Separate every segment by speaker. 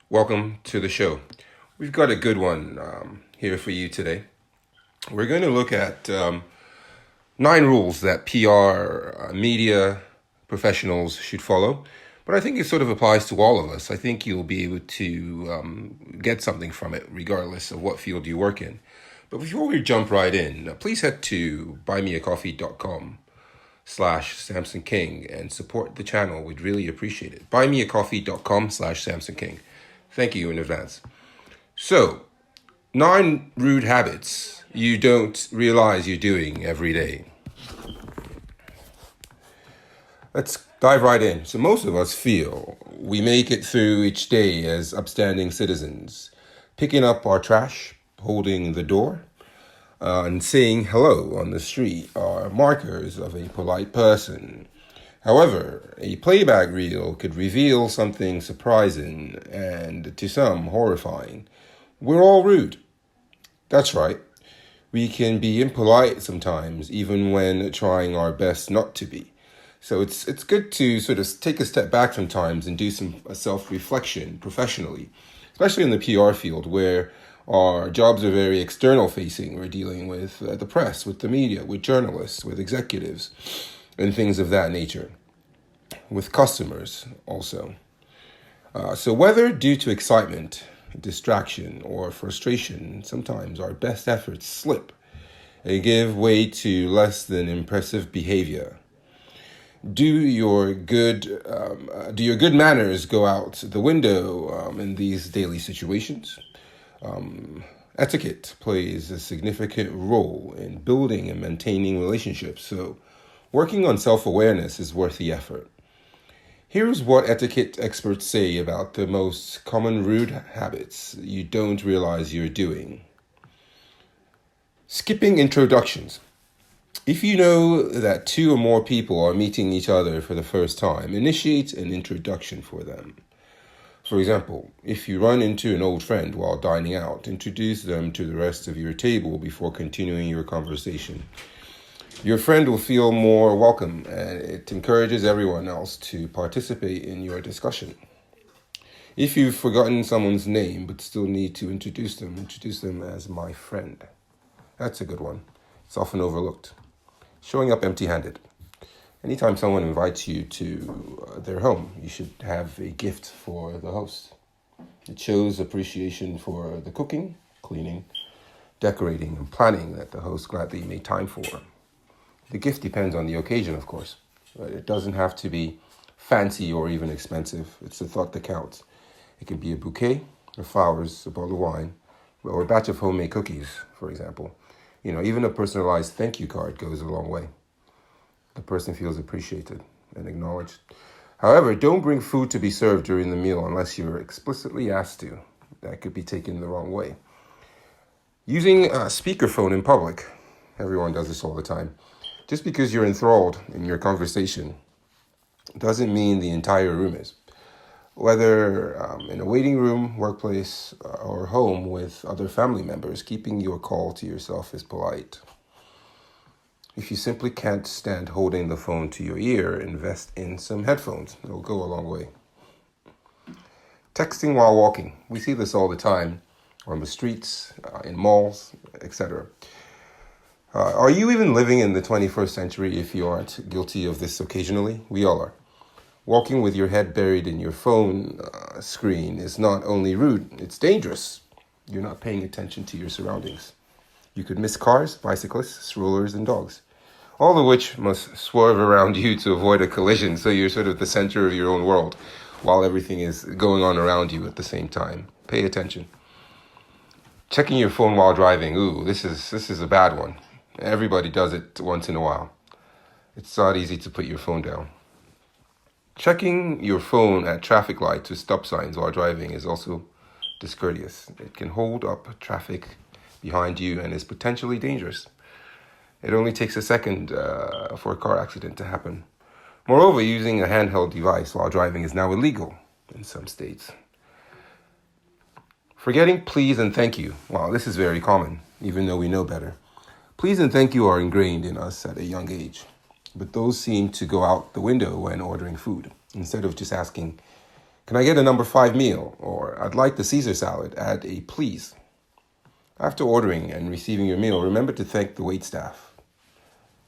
Speaker 1: Welcome to the show. We've got a good one here for you today. We're going to look at 9 rules that PR media professionals should follow. But I think it sort of applies to all of us. I think you'll be able to get something from it, regardless of what field you work in. But before we jump right in, please head to buymeacoffee.com/Samson King and support the channel. We'd really appreciate it. Buymeacoffee.com/Samson King. Thank you in advance. So, 9 rude habits you don't realize you're doing every day. Let's dive right in. So, most of us feel we make it through each day as upstanding citizens, picking up our trash, holding the door, and saying hello on the street are markers of a polite person. However, a playback reel could reveal something surprising and, to some, horrifying. We're all rude. That's right. We can be impolite sometimes, even when trying our best not to be. So it's good to sort of take a step back sometimes and do some self-reflection professionally, especially in the PR field where our jobs are very external facing. We're dealing with the press, with the media, with journalists, with executives, and things of that nature, with customers also. So whether due to excitement, distraction, or frustration, sometimes our best efforts slip and give way to less than impressive behavior. Do your good manners go out the window in these daily situations? Etiquette plays a significant role in building and maintaining relationships, so working on self-awareness is worth the effort. Here's what etiquette experts say about the most common rude habits you don't realize you're doing. Skipping introductions. If you know that 2 or more people are meeting each other for the first time, initiate an introduction for them. For example, if you run into an old friend while dining out, introduce them to the rest of your table before continuing your conversation. Your friend will feel more welcome, and it encourages everyone else to participate in your discussion. If you've forgotten someone's name but still need to introduce them as my friend. That's a good one. It's often overlooked. Showing up empty-handed. Anytime someone invites you to their home, you should have a gift for the host. It shows appreciation for the cooking, cleaning, decorating, and planning that the host gladly made time for. The gift depends on the occasion, of course, but it doesn't have to be fancy or even expensive. It's the thought that counts. It can be a bouquet of flowers, a bottle of wine, or a batch of homemade cookies, for example. Even a personalized thank you card goes a long way. The person feels appreciated and acknowledged. However, don't bring food to be served during the meal unless you're explicitly asked to. That could be taken the wrong way. Using a speakerphone in public. Everyone does this all the time. Just because you're enthralled in your conversation doesn't mean the entire room is. Whether in a waiting room, workplace, or home with other family members, keeping your call to yourself is polite. If you simply can't stand holding the phone to your ear, invest in some headphones. It'll go a long way. Texting while walking. We see this all the time on the streets, in malls, etc. Are you even living in the 21st century if you aren't guilty of this occasionally? We all are. Walking with your head buried in your phone screen is not only rude, it's dangerous. You're not paying attention to your surroundings. You could miss cars, bicyclists, strollers, and dogs, all of which must swerve around you to avoid a collision, so you're sort of the center of your own world while everything is going on around you at the same time. Pay attention. Checking your phone while driving. Ooh, this is a bad one. Everybody does it once in a while. It's not easy to put your phone down. Checking your phone at traffic lights or stop signs while driving is also discourteous. It can hold up traffic behind you and is potentially dangerous. It only takes a second for a car accident to happen. Moreover, using a handheld device while driving is now illegal in some states. Forgetting please and thank you. Wow, this is very common, even though we know better. Please and thank you are ingrained in us at a young age, but those seem to go out the window when ordering food. Instead of just asking, Can I get a number 5 meal? Or I'd like the Caesar salad. Add a please. After ordering and receiving your meal, remember to thank the waitstaff.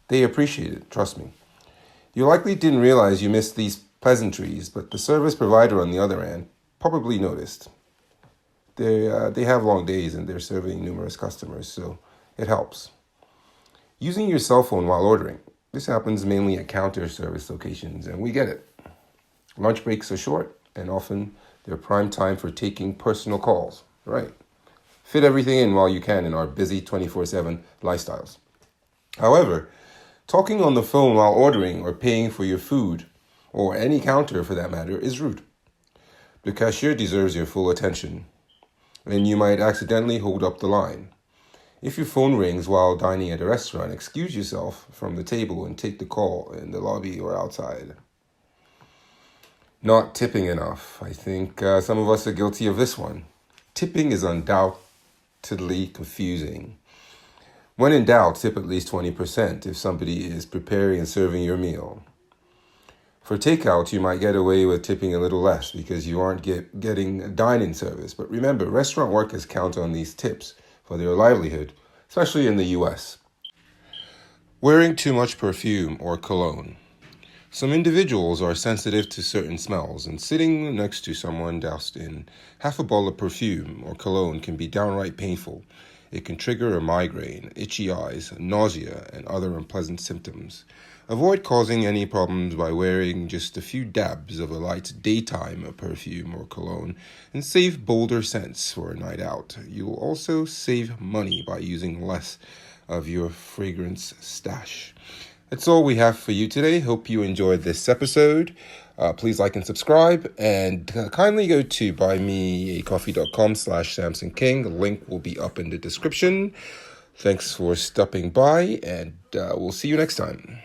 Speaker 1: They appreciate it, trust me. You likely didn't realize you missed these pleasantries, but the service provider on the other end probably noticed. They have long days and they're serving numerous customers, so it helps. Using your cell phone while ordering. This happens mainly at counter service locations, and we get it. Lunch breaks are short, and often they're prime time for taking personal calls. Right. Fit everything in while you can in our busy 24/7 lifestyles. However, talking on the phone while ordering or paying for your food, or any counter for that matter, is rude. The cashier deserves your full attention, and you might accidentally hold up the line. If your phone rings while dining at a restaurant, excuse yourself from the table and take the call in the lobby or outside. Not tipping enough. I think some of us are guilty of this one. Tipping is undoubtedly confusing. When in doubt, tip at least 20% if somebody is preparing and serving your meal. For takeout, you might get away with tipping a little less because you aren't getting a dine-in service. But remember, restaurant workers count on these tips for their livelihood, especially in the US. Wearing too much perfume or cologne. Some individuals are sensitive to certain smells, and sitting next to someone doused in half a bottle of perfume or cologne can be downright painful. It can trigger a migraine, itchy eyes, nausea, and other unpleasant symptoms. Avoid causing any problems by wearing just a few dabs of a light daytime perfume or cologne, and save bolder scents for a night out. You will also save money by using less of your fragrance stash. That's all we have for you today. Hope you enjoyed this episode. Please like and subscribe, and kindly go to buymeacoffee.com/Samson King. The link will be up in the description. Thanks for stopping by, and we'll see you next time.